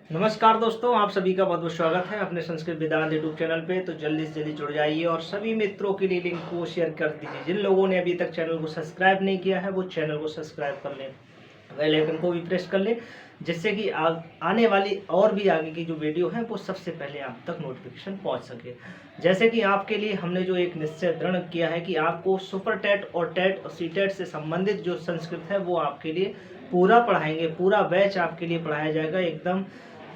नमस्कार दोस्तों, आप सभी का बहुत बहुत स्वागत है अपने संस्कृत वेदांत यूट्यूब चैनल पे। तो जल्दी से जल्दी जुड़ जाइए और सभी मित्रों के लिए लिंक को शेयर कर दीजिए। जिन लोगों ने अभी तक चैनल को सब्सक्राइब नहीं किया है वो चैनल को सब्सक्राइब कर लें, बेल आइकन को भी प्रेस कर लें, जिससे कि आने वाली और भी आगे की जो वीडियो है वो सबसे पहले आप तक नोटिफिकेशन पहुंच सके। जैसे कि आपके लिए हमने जो एक निश्चय दृढ़ किया है कि आपको सुपर टेट और टेट और सी टेट से संबंधित जो संस्कृत है वो आपके लिए पूरा पढ़ाएंगे। पूरा बैच आपके लिए पढ़ाया जाएगा, एकदम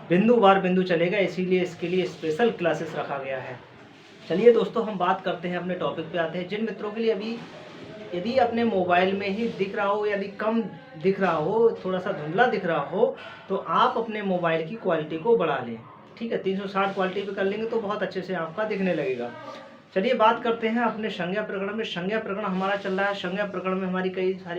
बिंदु बार बिंदु चलेगा, इसीलिए इसके लिए स्पेशल क्लासेस रखा गया है। चलिए दोस्तों, हम बात करते हैं, अपने टॉपिक पे आते हैं। जिन मित्रों के लिए अभी यदि अपने मोबाइल में ही दिख रहा हो, यदि कम दिख रहा हो, थोड़ा सा धुंधला दिख रहा हो, तो आप अपने मोबाइल की क्वालिटी को बढ़ा लें। ठीक है, 360 क्वालिटी पे कर लेंगे तो बहुत अच्छे से आपका दिखने लगेगा। चलिए बात करते हैं अपने संज्ञा प्रकरण में। संज्ञा प्रकरण हमारा चल रहा है। संज्ञा प्रकरण में हमारी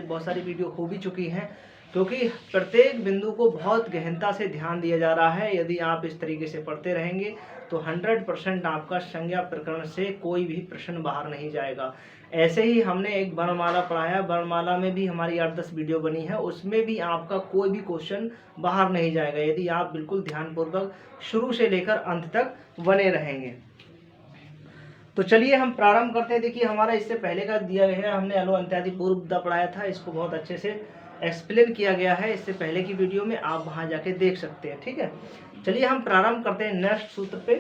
बहुत सारी वीडियो हो भी चुकी हैं, क्योंकि प्रत्येक बिंदु को बहुत गहनता से ध्यान दिया जा रहा है। यदि आप इस तरीके से पढ़ते रहेंगे तो 100% आपका संज्ञा प्रकरण से कोई भी प्रश्न बाहर नहीं जाएगा। ऐसे ही हमने एक वर्णमाला पढ़ाया, वर्णमाला में भी हमारी 8-10 वीडियो बनी है, उसमें भी आपका कोई भी क्वेश्चन बाहर नहीं जाएगा यदि आप बिल्कुल ध्यानपूर्वक शुरू से लेकर अंत तक बने रहेंगे। तो चलिए हम प्रारंभ करते हैं। देखिए, हमारा इससे पहले का दिया गया है, हमने अलो अंत्यादि पूर्व पढ़ाया था, इसको बहुत अच्छे से एक्सप्लेन किया गया है इससे पहले की वीडियो में, आप वहां जाके देख सकते हैं। ठीक है, चलिए हम प्रारंभ करते हैं नेक्स्ट सूत्र पे,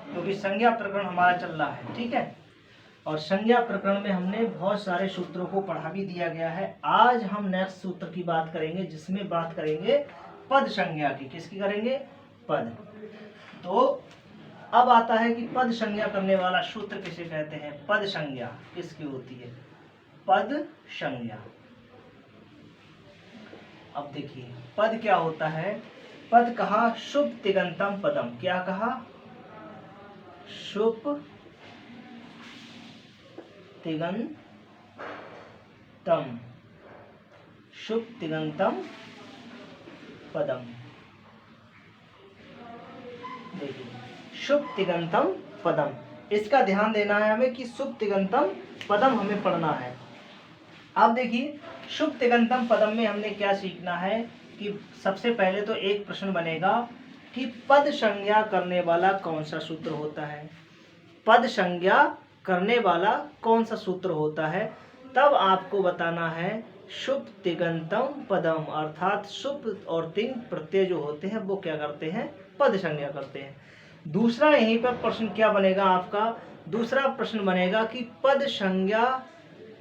क्योंकि संज्ञा प्रकरण हमारा चल रहा है। ठीक है, और संज्ञा प्रकरण में हमने बहुत सारे सूत्रों को पढ़ा भी दिया गया है। आज हम नेक्स्ट सूत्र की बात करेंगे, जिसमें बात करेंगे पद संज्ञा की। किसकी करेंगे? पद। तो अब आता है कि पद संज्ञा करने वाला सूत्र किसे कहते हैं? पद संज्ञा किसकी होती है? पद संज्ञा। अब देखिए, पद क्या होता है? पद कहा शुभ तिगंतम पदम। क्या कहा? शुभ तिगंतम, शुभ तिगंतम पदम। देखिए, शुभ तिगंतम पदम, इसका ध्यान देना है हमें कि शुभ तिगंतम पदम हमें पढ़ना है। अब देखिए, शुभ तिगंतम पदम में हमने क्या सीखना है कि सबसे पहले तो एक प्रश्न बनेगा कि पद संज्ञा करने वाला कौन सा सूत्र होता है। पद संज्ञा करने वाला कौन सा सूत्र होता है, तब आपको बताना है शुभ तिगंतम पदम, अर्थात शुभ और तिंग प्रत्यय जो होते हैं वो क्या करते हैं? पद संज्ञा करते हैं। दूसरा यहीं पर प्रश्न क्या बनेगा आपका? दूसरा प्रश्न बनेगा कि पद संज्ञा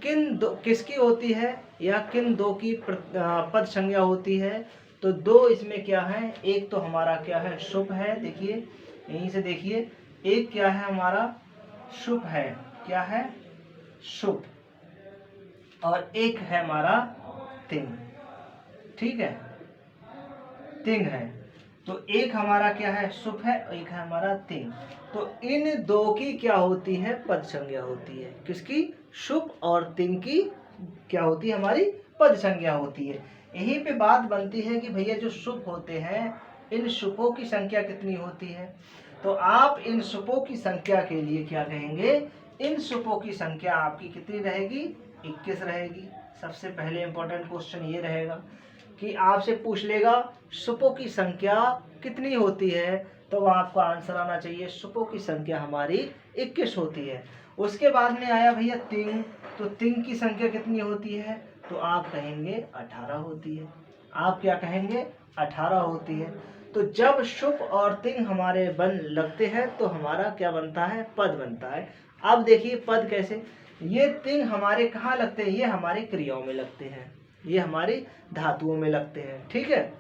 किसकी होती है या किन दो की पद संज्ञा होती है। तो दो इसमें क्या है? एक तो हमारा क्या है? शुभ है। देखिए, यहीं से देखिए, एक क्या है हमारा? शुभ है। क्या है? शुभ। और एक है हमारा तिंग। ठीक है, तिंग है। तो एक हमारा क्या है? शुभ है, एक है हमारा तिंग। तो इन दो की क्या होती है? पद संज्ञा होती है। किसकी? शुभ और तिंग की क्या होती है? हमारी पद संज्ञा होती है। यहीं पे बात बनती है कि भैया जो शुभ होते हैं, इन शुभों की संख्या कितनी होती है? तो आप इन शुभों की संख्या के लिए क्या कहेंगे? इन शुभों की संख्या आपकी कितनी रहेगी? 21 रहेगी। सबसे पहले इंपॉर्टेंट क्वेश्चन ये रहेगा कि आपसे पूछ लेगा शुभों की संख्या कितनी होती है, तो आपका आंसर आना चाहिए शुभों की संख्या हमारी 21 होती है। उसके बाद में आया भैया तिंग, तो तिंग की संख्या कितनी होती है? तो आप कहेंगे 18 होती है। आप क्या कहेंगे? 18 होती है। तो जब शुभ और तिंग हमारे बन लगते हैं तो हमारा क्या बनता है? पद बनता है। अब देखिए पद कैसे, ये तिंग हमारे कहाँ लगते हैं? ये हमारे क्रियाओं में लगते हैं, ये हमारी धातुओं में लगते हैं। ठीक है,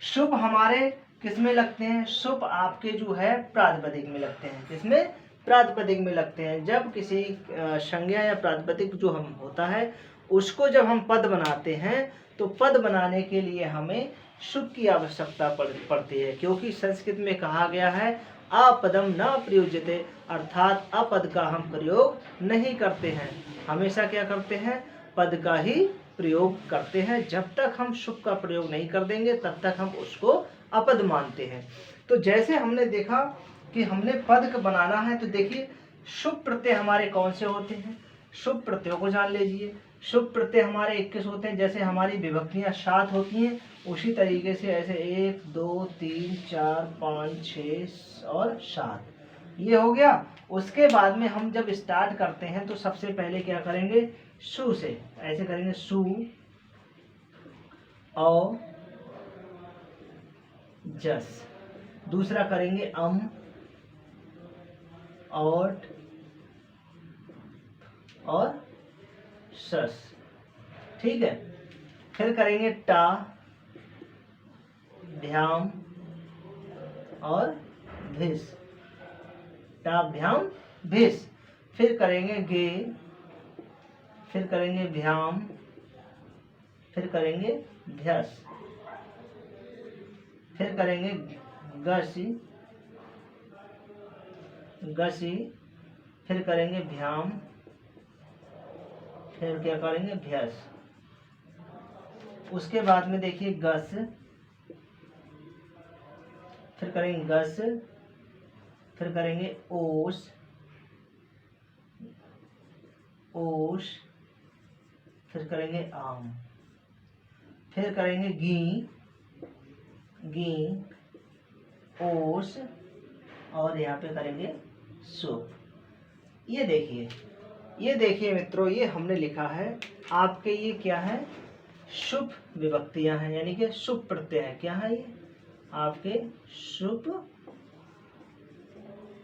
शुभ हमारे किस में लगते हैं? शुभ आपके जो है प्रातिपदिक में लगते हैं। किसमें? प्रातिपदिक में लगते हैं। जब किसी संज्ञा या प्रातिपदिक जो हम होता है उसको जब हम पद बनाते हैं तो पद बनाने के लिए हमें शुभ की आवश्यकता पड़ती है, क्योंकि संस्कृत में कहा गया है अपदम न प्रयुज्यते, अर्थात अपद का हम प्रयोग नहीं करते हैं, हमेशा क्या करते हैं? पद का ही प्रयोग करते हैं। जब तक हम शुभ का प्रयोग नहीं कर देंगे तब तक हम उसको अपद मानते हैं। तो जैसे हमने देखा कि हमने पद का बनाना है, तो देखिए शुभ प्रत्यय हमारे कौन से होते हैं? शुभ प्रत्ययों को जान लीजिए। शुभ प्रत्यय हमारे 21 होते हैं। जैसे हमारी विभक्तियां 7 होती हैं, उसी तरीके से ऐसे 1 2 3 4 5 6 और 7 ये हो गया। उसके बाद में हम जब स्टार्ट करते हैं तो सबसे पहले क्या करेंगे, सु से ऐसे करेंगे, सु औ जस। दूसरा करेंगे औट और सस, ठीक है। फिर करेंगे टा, भ्याम और भिस, टाभ्याम भिस। फिर करेंगे गे, फिर करेंगे भ्याम, फिर करेंगे भ्यस, फिर करेंगे गसी, गसी, फिर करेंगे भ्याम, फिर क्या करेंगे भ्यस। उसके बाद में देखिए गस, फिर करेंगे गस, फिर करेंगे ओस, ओस, फिर करेंगे आम, फिर करेंगे गी, गी, ओस और यहाँ पे करेंगे सुप। ये देखिए मित्रों, ये हमने लिखा है आपके, ये क्या है, शुभ विभक्तियां हैं, यानी कि शुभ प्रत्यय है। क्या है ये आपके शुभ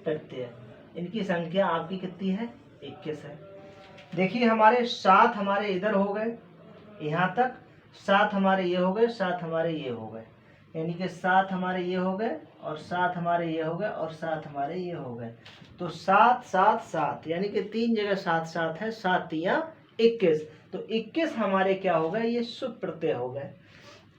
प्रत्यय। इनकी संख्या आपकी कितनी है, 21 है। देखिए हमारे 7 हमारे इधर हो गए, यहाँ तक 7 हमारे ये हो गए, 7 हमारे ये हो गए, यानी कि 7 हमारे ये हो गए और 7 हमारे ये हो गए और 7 हमारे ये हो गए। तो 7 7 7 यानी कि 3 जगह 7 7 है, 7 तिया 21। तो 21 हमारे क्या हो गए, ये शुभ प्रत्यय हो गए।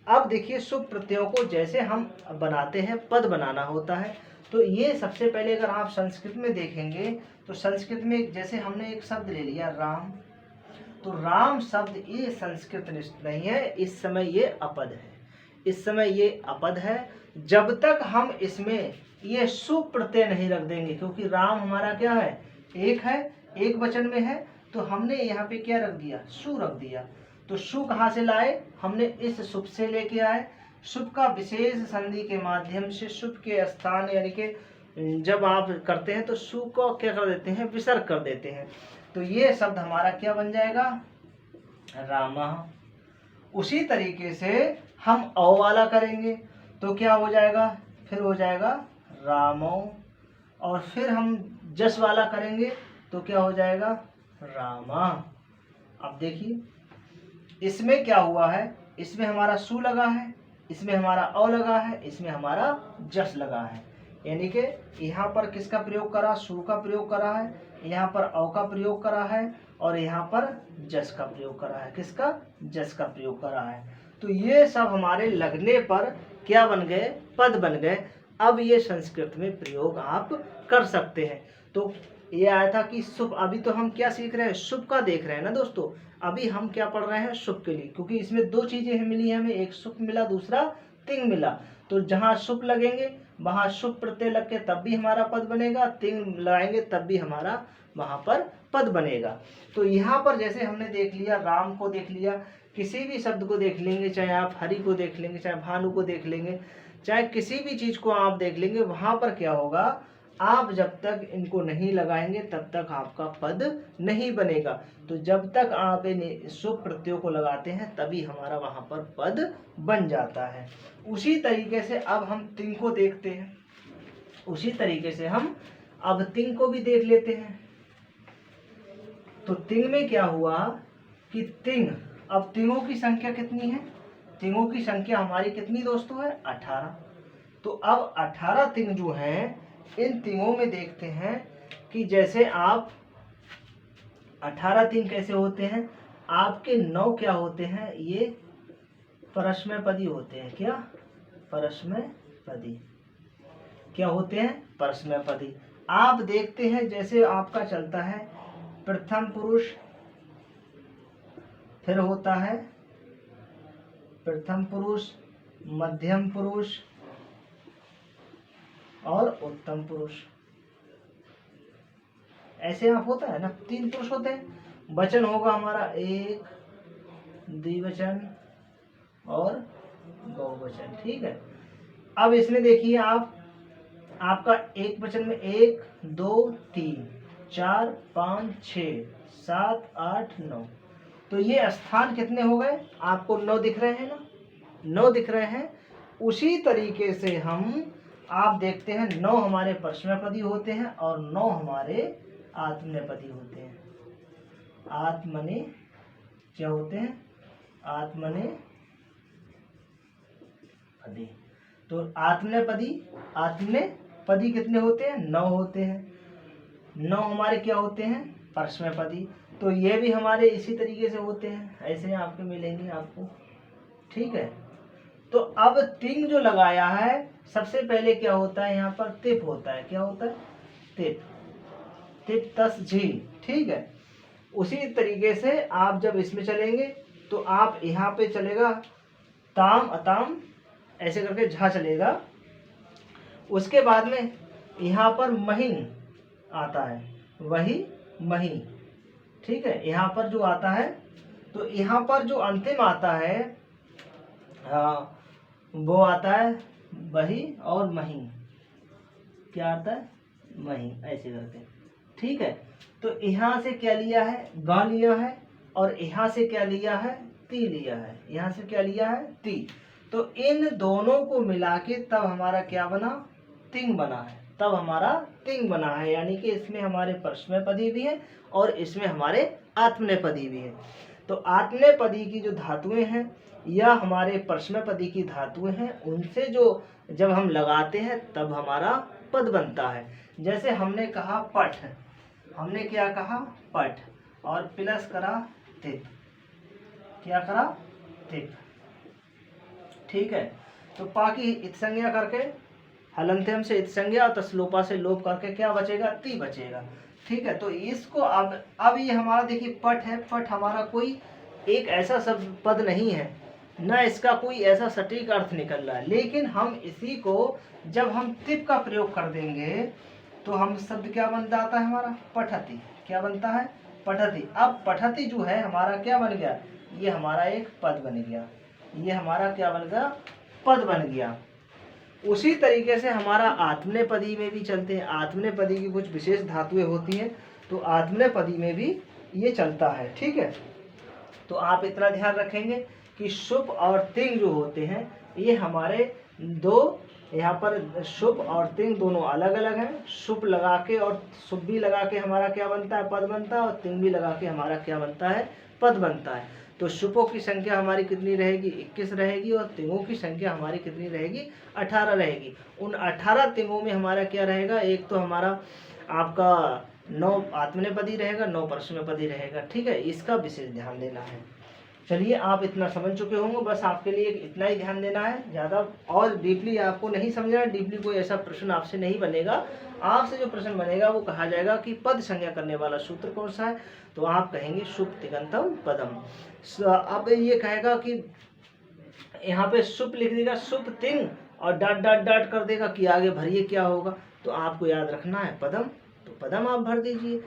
अब देखिए शुभ प्रत्ययों को जैसे हम बनाते हैं, पद बनाना होता है। तो ये सबसे पहले अगर आप संस्कृत में देखेंगे तो संस्कृत में जैसे हमने एक शब्द ले लिया राम, तो राम शब्द ये संस्कृत निष्ठ नहीं है, इस समय ये अपद है, इस समय ये अपद है। जब तक हम इसमें ये सु प्रत्यय नहीं रख देंगे, क्योंकि राम हमारा क्या है, एक है, एक वचन में है, तो हमने यहाँ पे क्या रख दिया, सु रख दिया। तो सु कहाँ से लाए, हमने इस शुभ से लेके आए। शुभ का विशेष संधि के माध्यम से शुभ के स्थान, यानी कि जब आप करते हैं तो सु को क्या कर देते हैं, विसर्ग कर देते हैं। तो ये शब्द हमारा क्या बन जाएगा, रामा। उसी तरीके से हम औ वाला करेंगे तो क्या हो जाएगा, फिर हो जाएगा रामो। और फिर हम जस वाला करेंगे तो क्या हो जाएगा, रामा। अब देखिए इसमें क्या हुआ है, इसमें हमारा सु लगा है, इसमें हमारा औ लगा है, इसमें हमारा जस लगा है, यानी कि यहाँ पर किसका प्रयोग करा, सु का प्रयोग करा है, यहाँ पर औ का प्रयोग करा है और यहाँ पर जस का प्रयोग करा है, किसका, जस का प्रयोग करा है। तो ये सब हमारे लगने पर क्या बन गए, पद बन गए। अब ये संस्कृत में प्रयोग आप कर सकते हैं। तो ये आया था कि शुभ, अभी तो हम क्या सीख रहे हैं, शुभ का देख रहे हैं ना दोस्तों। अभी हम क्या पढ़ रहे हैं, शुभ के लिए, क्योंकि इसमें दो चीजें मिली हैं हमें, एक शुभ मिला, दूसरा तिंग मिला। तो जहाँ शुभ लगेंगे वहाँ शुभ प्रत्यय लग के तब भी हमारा पद बनेगा, तिंग लगाएंगे तब भी हमारा वहाँ पर पद बनेगा। तो यहाँ पर जैसे हमने देख लिया, राम को देख लिया, किसी भी शब्द को देख लेंगे, चाहे आप हरि को देख लेंगे, चाहे भानु को देख लेंगे, चाहे किसी भी चीज को आप देख लेंगे, वहां पर क्या होगा, आप जब तक इनको नहीं लगाएंगे तब तक आपका पद नहीं बनेगा। तो जब तक आप इन शुभ प्रत्ययों को लगाते हैं तभी हमारा वहां पर पद बन जाता है। उसी तरीके से अब हम तिंग को देखते हैं, उसी तरीके से हम अब तिंग को भी देख लेते हैं। तो तिंग में क्या हुआ कि तिंग, अब तिंगों की संख्या कितनी है, तिंगों की संख्या हमारी कितनी दोस्तों है, 18। तो अब 18 तिंग जो हैं, इन तिंगों में देखते हैं कि जैसे आप 18 तिंग कैसे होते हैं, आपके 9 क्या होते हैं, ये परस्मय पदी होते हैं। क्या, परस्मय पदी क्या होते हैं, परस्मय पदी। आप देखते हैं जैसे आपका चलता है प्रथम पुरुष, फिर होता है प्रथम पुरुष, मध्यम पुरुष और उत्तम पुरुष, ऐसे आप होता है ना, 3 पुरुष होते हैं, वचन होगा हमारा एक, द्विवचन और बहुवचन। ठीक है, अब इसमें देखिए आप, आपका एक वचन में 1 2 3 4 5 6 7 8 9, तो ये स्थान कितने हो गए आपको? 9 दिख रहे हैं ना, 9 दिख रहे हैं। उसी तरीके से हम आप देखते हैं 9 हमारे परस्मैपदी होते हैं और 9 हमारे आत्मनेपदी होते हैं। आत्मने क्या होते हैं? आत्मनेपदी। तो आत्मनेपदी कितने होते हैं? 9 होते हैं। 9 हमारे क्या होते हैं? परस्मैपदी। तो ये भी हमारे इसी तरीके से होते हैं, ऐसे आपके मिलेंगे आपको। ठीक है, तो अब तिंग जो लगाया है, सबसे पहले क्या होता है यहाँ पर? तिप होता है। क्या होता है? तिप। तिप तस झी। ठीक है, उसी तरीके से आप जब इसमें चलेंगे तो आप यहाँ पे चलेगा ताम अताम ऐसे करके झा चलेगा। उसके बाद में यहाँ पर महीन आता है, वही मही। ठीक है, यहाँ पर जो आता है, तो यहाँ पर जो अंतिम आता है वो आता है वही और मही। क्या आता है? मही, ऐसे करके। ठीक है, तो यहाँ से क्या लिया है? गा लिया है, और यहाँ से क्या लिया है? ती लिया है। यहाँ से क्या लिया है? ती। तो इन दोनों को मिला के तब हमारा क्या बना? तिंग बना है। तब हमारा तिंग बना है, यानी कि इसमें हमारे परस्मैपदी भी है और इसमें हमारे आत्मनेपदी भी है। तो आत्मनेपदी की जो धातुएं हैं या हमारे परस्मैपदी की धातुएं हैं, उनसे जो जब हम लगाते हैं तब हमारा पद बनता है। जैसे हमने कहा पठ, हमने क्या कहा? पठ, और प्लस करा तिप। क्या करा? तिप। ठीक है, तो पा की इत्संज्ञा करके हलंत्यम से इत्संज्ञा और तस्लोपा से लोप करके क्या बचेगा? ती बचेगा। ठीक है, तो इसको अब ये हमारा देखिए पठ है। पठ हमारा कोई एक ऐसा शब्द पद नहीं है, ना इसका कोई ऐसा सटीक अर्थ निकल रहा है, लेकिन हम इसी को जब हम तिप का प्रयोग कर देंगे तो हम शब्द क्या बन जाता है हमारा? पठति। क्या बनता है? पठति। अब पठति जो है हमारा क्या बन गया? ये हमारा एक पद बन गया। ये हमारा क्या बन गया? पद बन गया। उसी तरीके से हमारा आत्मनेपदी में भी चलते हैं। आत्मनेपदी की कुछ विशेष धातुएं होती हैं, तो आत्मनेपदी में भी ये चलता है। ठीक है, तो आप इतना ध्यान रखेंगे कि शुभ और तिंग जो होते हैं ये हमारे दो, यहाँ पर शुभ और तिंग दोनों अलग अलग हैं। शुभ लगा के और शुभ भी लगा के हमारा क्या बनता है? पद बनता है, और तिंग भी लगा के हमारा क्या बनता है? पद बनता है। तो शुभों की संख्या हमारी कितनी रहेगी? 21 रहेगी, और तिंगों की संख्या हमारी कितनी रहेगी? 18 रहेगी। उन 18 तिंगों में हमारा क्या रहेगा? एक तो हमारा आपका 9 आत्मनेपदी रहेगा, 9 परस्मैपदी रहेगा। ठीक है, इसका विशेष ध्यान देना है। चलिए, आप इतना समझ चुके होंगे, बस आपके लिए इतना ही ध्यान देना है, ज़्यादा और डीपली आपको नहीं समझना। डीपली कोई ऐसा प्रश्न आपसे नहीं बनेगा। आपसे जो प्रश्न बनेगा वो कहा जाएगा कि पद संज्ञा करने वाला सूत्र कौन सा है, तो आप कहेंगे शुभ तिङंतम पदम। अब ये कहेगा कि यहाँ पे शुभ लिख देगा, शुभ तिंग, और डाट डाट डाट कर देगा कि आगे भरिए क्या होगा, तो आपको याद रखना है पदम, तो पदम आप भर दीजिए।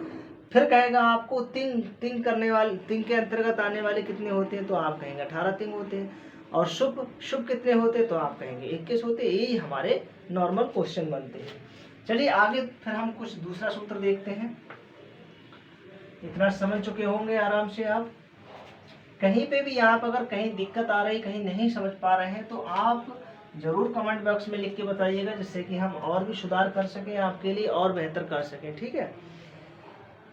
फिर कहेगा आपको तिंग, तिंग करने वाले, तिंग के अंतर्गत आने वाले कितने होते हैं, तो आप कहेंगे 18 तिंग होते हैं। और शुभ, शुभ कितने होते हैं, तो आप कहेंगे 21 होते हैं। यही हमारे नॉर्मल क्वेश्चन बनते हैं। चलिए आगे फिर हम कुछ दूसरा सूत्र देखते हैं। इतना समझ चुके होंगे आराम से आप। कहीं पे भी आप अगर कहीं दिक्कत आ रही, कहीं नहीं समझ पा रहे हैं, तो आप जरूर कमेंट बॉक्स में लिख के बताइएगा, जिससे कि हम और भी सुधार कर सकें, आपके लिए और बेहतर कर सकें। ठीक है,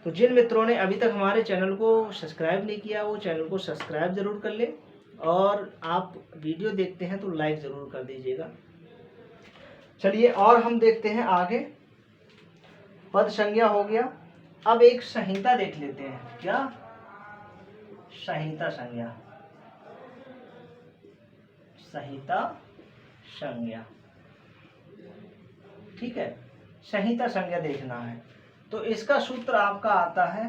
तो जिन मित्रों ने अभी तक हमारे चैनल को सब्सक्राइब नहीं किया, वो चैनल को सब्सक्राइब जरूर कर ले, और आप वीडियो देखते हैं तो लाइक जरूर कर दीजिएगा। चलिए और हम देखते हैं आगे। पद संज्ञा हो गया, अब एक संहिता देख लेते हैं। क्या? संहिता संज्ञा। संहिता संज्ञा। ठीक है, संहिता संज्ञा देखना है, तो इसका सूत्र आपका आता है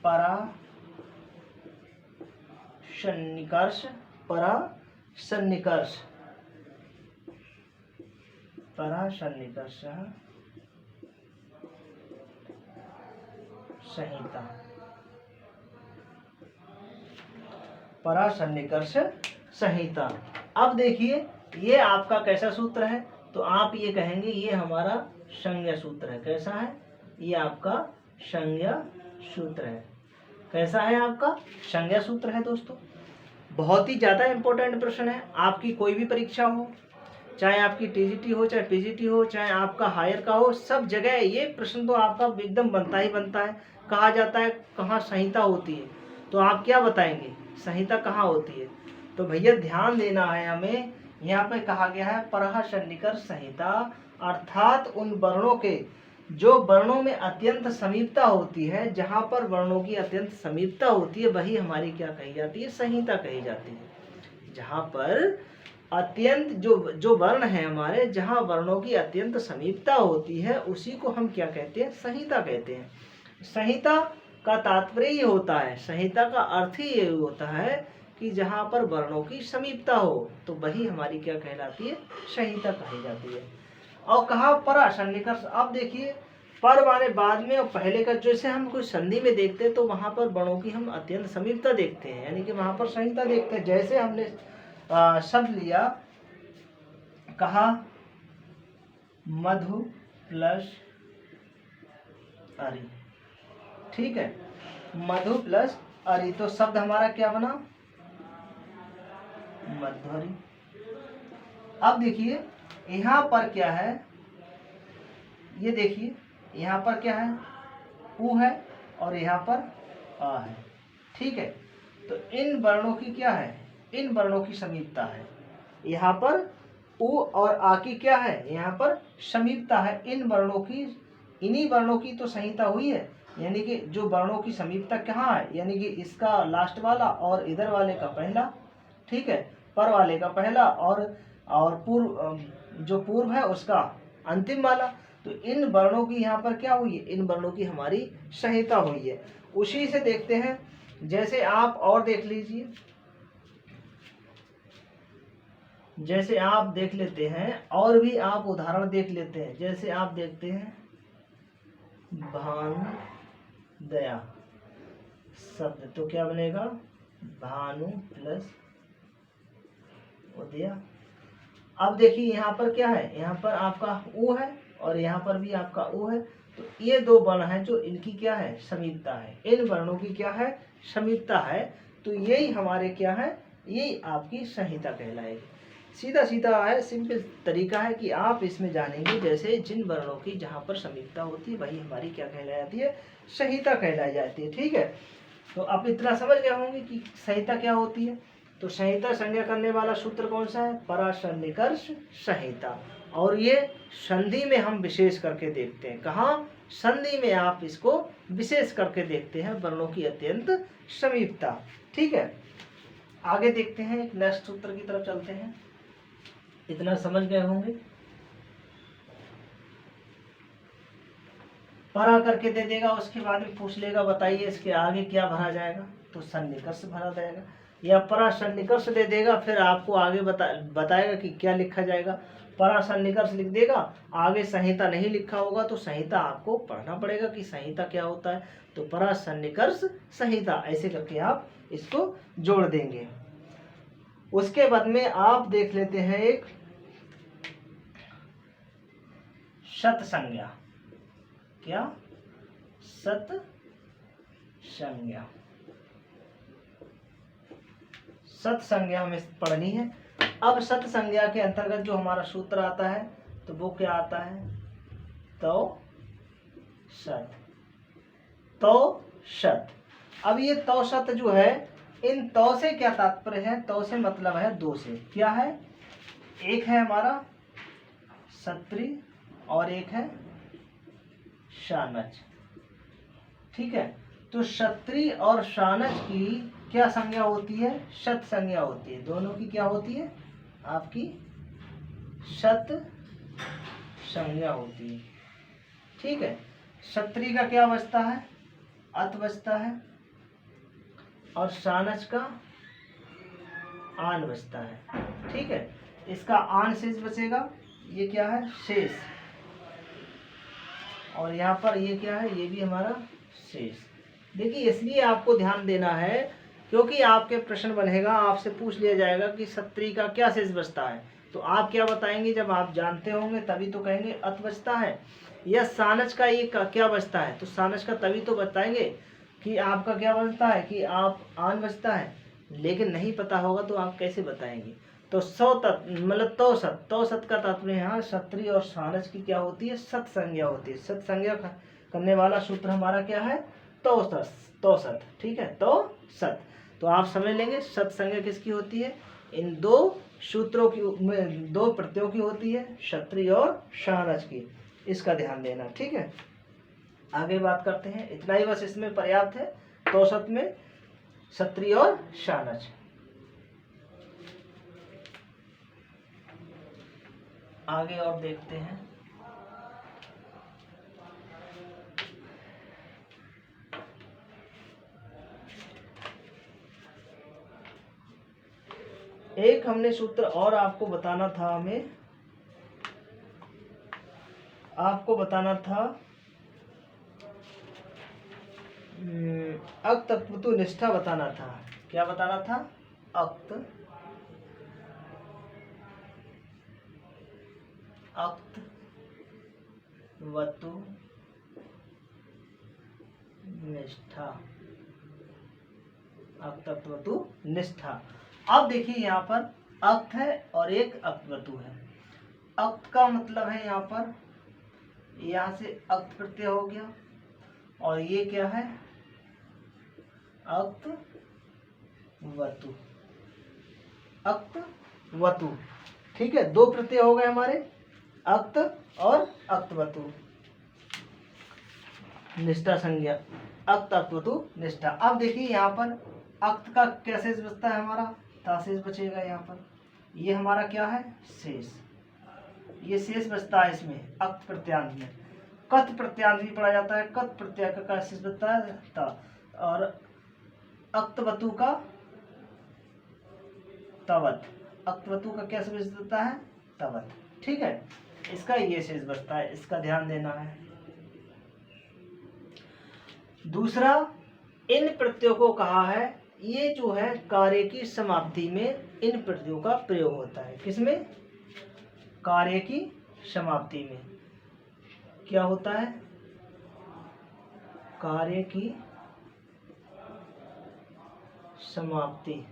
परासन्निकर्ष। परासन्निकर्ष, परासन्निकर्ष संहिता। परासन्निकर्ष संहिता। अब देखिए ये आपका कैसा सूत्र है, तो आप ये कहेंगे ये हमारा संज्ञा सूत्र है। कैसा है? ये आपका संज्ञा सूत्र है। कैसा है? आपका संज्ञा सूत्र है दोस्तों। बहुत ही ज़्यादा इम्पोर्टेंट प्रश्न है। आपकी कोई भी परीक्षा हो, चाहे आपकी टीजीटी हो, चाहे पीजीटी हो, चाहे आपका हायर का हो, सब जगह ये प्रश्न तो आपका एकदम बनता ही बनता है। कहा जाता है कहाँ संहिता होती है, तो आप क्या बताएंगे संहिता कहाँ होती है? तो भैया ध्यान देना है हमें। यहाँ पे कहा गया है परासन्निकर्ष संहिता, अर्थात उन वर्णों के जो वर्णों में अत्यंत समीपता होती है, जहाँ पर वर्णों की अत्यंत समीपता होती है, वही हमारी क्या कही जाती है? संहिता कही जाती है। जहाँ पर अत्यंत जो वर्ण है हमारे, जहाँ वर्णों की अत्यंत समीपता होती है, उसी को हम क्या कहते हैं? संहिता कहते हैं। संहिता का तात्पर्य ये होता है, संहिता का अर्थ ही ये होता है कि जहाँ पर वर्णों की समीपता हो, तो वही हमारी क्या कहलाती है? संहिता कही जाती है। और कहा परासन्निकर्ष। अब देखिए पर माने बाद में, और पहले का जैसे हम कोई संधि में देखते हैं तो वहाँ पर वर्णों की हम अत्यंत समीपता देखते हैं, यानी कि वहाँ पर संहिता देखते हैं। जैसे हमने शब्द लिया, कहा मधु प्लस अरि, ठीक है, मधु प्लस अरि, तो शब्द हमारा क्या बना? मध्वरि। अब देखिए यहाँ पर क्या है, ये देखिए यहाँ पर क्या है? उ है और यहाँ पर आ है, ठीक है। तो इन वर्णों की क्या है? इन वर्णों की समीपता है। यहाँ पर उ और आ की क्या है? यहाँ पर समीपता है। इन वर्णों की, इन्हीं वर्णों की तो संहिता हुई है, यानी कि जो वर्णों की समीपता कहाँ है, यानी कि इसका लास्ट वाला और इधर वाले का पहला, ठीक है, पर वाले का पहला और पूर्व, जो पूर्व है उसका अंतिम वाला। तो इन वर्णों की यहाँ पर क्या हुई है? इन वर्णों की हमारी संहिता हुई है। उसी से देखते हैं, जैसे आप और देख लीजिए, जैसे आप देख लेते हैं, और भी आप उदाहरण देख लेते हैं। जैसे आप देखते हैं भानुदया शब्द, तो क्या बनेगा? भानु प्लस उदया। अब देखिए यहाँ पर क्या है? यहाँ पर आपका उ है और यहाँ पर भी आपका उ है। तो ये दो वर्ण हैं जो इनकी क्या है? समीपता है। इन वर्णों की क्या है? समीपता है। तो यही हमारे क्या है? यही आपकी संहिता कहलाएगी। सीधा सीधा है, सिंपल तरीका है कि आप इसमें जानेंगे। जैसे जिन वर्णों की जहाँ पर समीपता होती है, वही हमारी क्या कहलाई जाती है? संहिता कहलाई जाती है, ठीक है। तो आप इतना समझ गए होंगे कि संहिता क्या होती है। तो संहिता संज्ञा करने वाला सूत्र कौन सा है? परासन्निकर्ष संहिता। और ये संधि में हम विशेष करके देखते हैं। कहाँ? संधि में आप इसको विशेष करके देखते हैं, वर्णों की अत्यंत समीपता, ठीक है। आगे देखते हैं, एक नेक्स्ट सूत्र की तरफ चलते हैं। इतना समझ गए होंगे। परा करके दे देगा, उसके बाद में पूछ लेगा बताइए इसके आगे क्या भरा जाएगा, तो सन्निकर्ष भरा जाएगा। या परासन्निकर्ष दे देगा, फिर आपको आगे बताएगा कि क्या लिखा जाएगा। परासन्निकर्ष लिख देगा, आगे संहिता नहीं लिखा होगा, तो संहिता आपको पढ़ना पड़ेगा कि संहिता क्या होता है। तो परासन्निकर्ष संहिता ऐसे करके आप इसको जोड़ देंगे। उसके बाद में आप देख लेते हैं एक शत संज्ञा। क्या? शत संज्ञा। शत संज्ञा हमें पढ़नी है। अब शत संज्ञा के अंतर्गत जो हमारा सूत्र आता है, तो वो क्या आता है? तो शत, तो शत। अब ये तो शत जो है, इन तो से क्या तात्पर्य है? तो से मतलब है दो से। क्या है? एक है हमारा क्षत्रिय और एक है शानच, ठीक है। तो क्षत्रिय और शानच की क्या संज्ञा होती है? शत संज्ञा होती है। दोनों की क्या होती है? आपकी शत संज्ञा होती है, ठीक है। क्षत्रिय का क्या बचता है? अत बचता है, और शानच का आन बचता है, ठीक है। इसका आन शेष बचेगा, ये क्या है? शेष। और यहाँ पर ये क्या है? ये भी हमारा शेष। देखिए इसलिए आपको ध्यान देना है क्योंकि आपके प्रश्न बनेगा, आपसे पूछ लिया जाएगा कि सत्री का क्या शेष बचता है, तो आप क्या बताएंगे? जब आप जानते होंगे तभी तो कहेंगे अत बचता है। या सानच का ये क्या बचता है, तो सानच का तभी तो बताएंगे कि आपका क्या बचता है, कि आप आन बचता है। लेकिन नहीं पता होगा तो आप कैसे बताएंगे? तो सौ तत्व मतलब तो सत का तात्पर्य यहाँ सत्री और सानच की क्या होती है? सत संज्ञा होती है। सत संज्ञा करने वाला सूत्र हमारा क्या है? तो सत। ठीक है, तो सत। तो आप समझ लेंगे सत संज्ञा किसकी होती है? इन दो सूत्रों की, दो प्रत्ययों की होती है, क्षत्रि और शानच की। इसका ध्यान देना। ठीक है, आगे बात करते हैं। इतना ही बस इसमें पर्याप्त है, तो सत में क्षत्रि और शानच। आगे और देखते हैं। एक हमने सूत्र और आपको बताना था, अक्तत्वतु निष्ठा बताना था। क्या बताना था? अक्तवतु निष्ठा। अक्तत्वतु निष्ठा। अब देखिए यहाँ पर अक्त है और एक अक्तवतु है। अक्त का मतलब है यहाँ पर, यहाँ से अक्त प्रत्यय हो गया, और ये क्या है? अक्तवतु। अक्तवतु। ठीक है, दो प्रत्यय हो गए हमारे, अक्त और अक्तवतु। निष्ठा संज्ञा, अक्त अक्तवतु निष्ठा। अब देखिए यहाँ पर अक्त का क्या शेष बचता है? हमारा ताशेष बचेगा। यहाँ पर ये हमारा क्या है? शेष। ये शेष बचता है इसमें अक्त प्रत्यांत में। कत प्रत्यांत भी पढ़ा जाता है। कत प्रत्यय का शेष बचता है ता, और अक्तवतु का तवत। अक्तवतु का क्या शेष बचता है? तवत। ठीक है, इसका ये शेष बचता है, इसका ध्यान देना है। दूसरा, इन प्रत्ययों को कहा है, ये जो है कार्य की समाप्ति में इन प्रत्ययों का प्रयोग होता है। किसमें? कार्य की समाप्ति में क्या होता है? कार्य की समाप्ति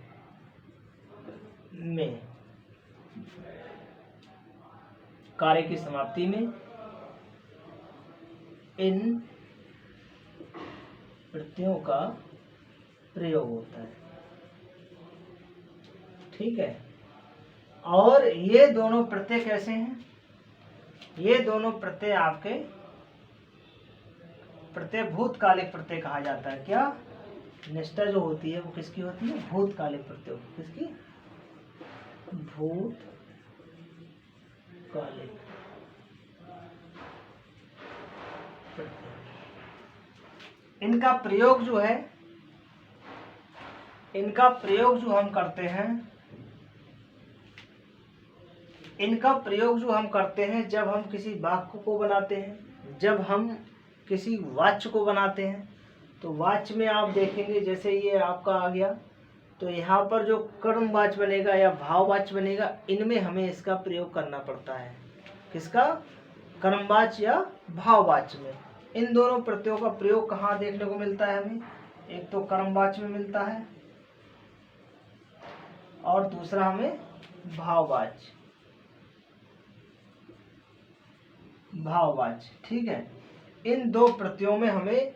में, कार्य की समाप्ति में इन प्रत्ययों का प्रयोग होता है। ठीक है, और ये दोनों प्रत्यय कैसे हैं? ये दोनों प्रत्यय आपके प्रत्यय भूतकालिक प्रत्यय कहा जाता है। क्या? निष्ठा जो होती है वो किसकी होती है? भूतकालिक प्रत्यय। किसकी? भूतकालिक। इनका प्रयोग जो है, इनका प्रयोग जो हम करते हैं, इनका प्रयोग जो हम करते हैं जब हम किसी वाक्य को बनाते हैं, जब हम किसी वाच्य को बनाते हैं, तो वाच्य में आप देखेंगे जैसे ये आपका आ गया, तो यहाँ पर जो कर्मवाच्य बनेगा या भाववाच्य बनेगा, इनमें हमें इसका प्रयोग करना पड़ता है। किसका? कर्मवाच्य या भाववाच्य में। इन दोनों प्रत्ययों का प्रयोग कहाँ देखने को मिलता है हमें? एक तो कर्मवाच्य में मिलता है और दूसरा हमें भाववाच्य। ठीक है, इन दो प्रत्ययों में हमें,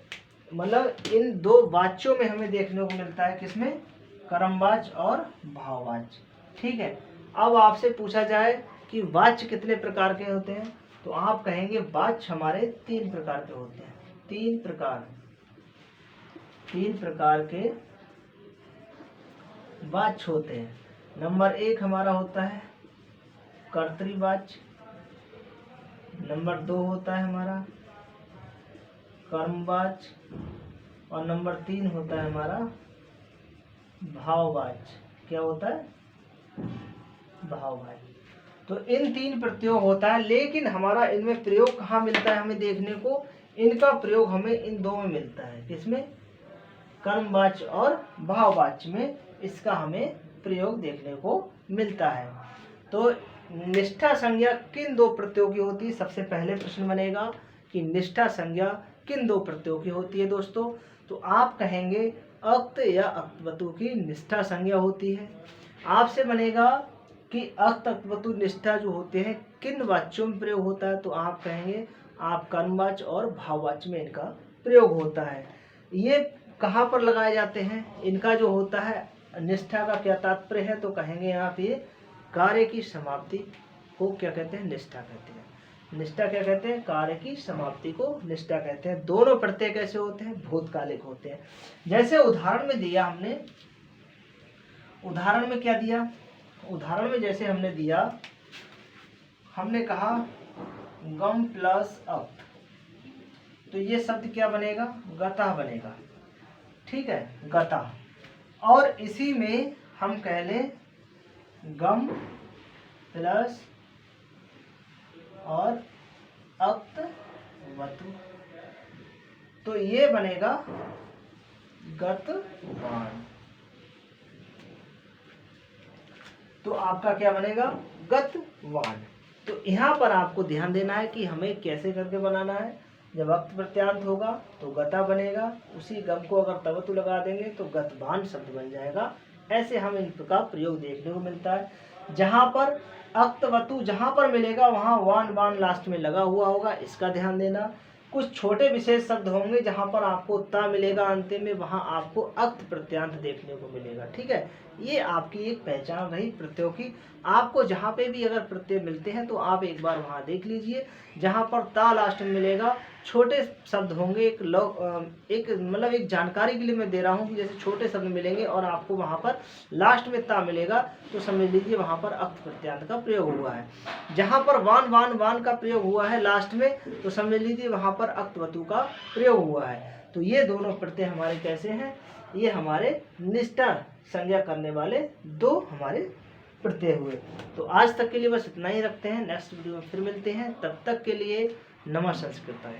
मतलब इन दो वाच्यों में हमें देखने को मिलता है। किसमें? कर्मवाच्य और भाववाच्य। ठीक है, अब आपसे पूछा जाए कि वाच्य कितने प्रकार के होते हैं, तो आप कहेंगे वाच्य हमारे 3 प्रकार के होते हैं। 3 प्रकार के वाच्य होते हैं। नंबर 1 हमारा होता है कर्तृवाच्य, नंबर 2 होता है हमारा कर्मवाच्य, और नंबर 3 होता है हमारा भाववाच्य। क्या होता है? भाववाच्य। तो इन 3 प्रत्ययों होता है, लेकिन हमारा इनमें प्रयोग कहाँ मिलता है हमें देखने को? इनका प्रयोग हमें इन दो में मिलता है। किसमें? कर्मवाच्य और भाववाच्य में इसका हमें प्रयोग देखने को मिलता है। तो निष्ठा संज्ञा किन दो प्रत्ययों की होती है, सबसे पहले प्रश्न बनेगा कि निष्ठा संज्ञा किन दो प्रत्ययों की होती है दोस्तों। तो आप कहेंगे अक्त या अक्तवतु की निष्ठा संज्ञा होती है। आपसे बनेगा कि अक्त अक्तवतु निष्ठा जो होते हैं किन वाच्यों में प्रयोग होता है, तो आप कहेंगे आप कर्मवाच्य और भाववाच्य में इनका प्रयोग होता है। ये कहाँ पर लगाए जाते हैं, इनका जो होता है निष्ठा का क्या तात्पर्य है, तो कहेंगे आप ये कार्य की समाप्ति को क्या कहते हैं, निष्ठा कहते हैं। निष्ठा क्या कहते हैं, कार्य की समाप्ति को निष्ठा कहते हैं। दोनों प्रत्यय कैसे होते हैं, भूतकालिक होते हैं। जैसे उदाहरण में दिया हमने, उदाहरण में क्या दिया, उदाहरण में जैसे हमने दिया, हमने कहा गम प्लस अक्त, तो ये शब्द क्या बनेगा, गता बनेगा, ठीक है, गता। और इसी में हम कह लें गम प्लस और अक्तवतु, तो ये बनेगा गतवान। तो आपका क्या बनेगा, गतवान। तो यहाँ पर आपको ध्यान देना है कि हमें कैसे करके बनाना है। जब अक्त प्रत्यांत होगा तो गता बनेगा, उसी गम को अगर तवतु लगा देंगे तो गतवान शब्द बन जाएगा। ऐसे हम इनका प्रयोग देखने को मिलता है। जहाँ पर अक्तवतु जहाँ पर मिलेगा वहाँ वान वान लास्ट में लगा हुआ होगा, इसका ध्यान देना। कुछ छोटे विशेष शब्द होंगे जहाँ पर आपको ता मिलेगा अंतिम में, वहाँ आपको अक्त प्रत्यांत देखने को मिलेगा, ठीक है। ये आपकी एक पहचान रही प्रत्ययों की। आपको जहाँ पे भी अगर प्रत्यय मिलते हैं तो आप एक बार वहाँ देख लीजिए, जहाँ पर ता लास्ट में मिलेगा, छोटे शब्द होंगे, एक मतलब एक जानकारी के लिए मैं दे रहा हूँ कि जैसे छोटे शब्द मिलेंगे और आपको वहाँ पर लास्ट में ता मिलेगा तो समझ लीजिए वहाँ पर अक्त प्रत्यांत का प्रयोग हुआ है। जहाँ पर वान वान वान का प्रयोग हुआ है लास्ट में, तो समझ लीजिए वहाँ पर अक्तवतु का प्रयोग हुआ है। तो ये दोनों प्रत्यय हमारे कैसे हैं, ये हमारे निष्ठा संज्ञा करने वाले दो हमारे प्रत्यय हुए। तो आज तक के लिए बस इतना ही रखते हैं, नेक्स्ट वीडियो में फिर मिलते हैं। तब तक के लिए नमः संस्कृताय।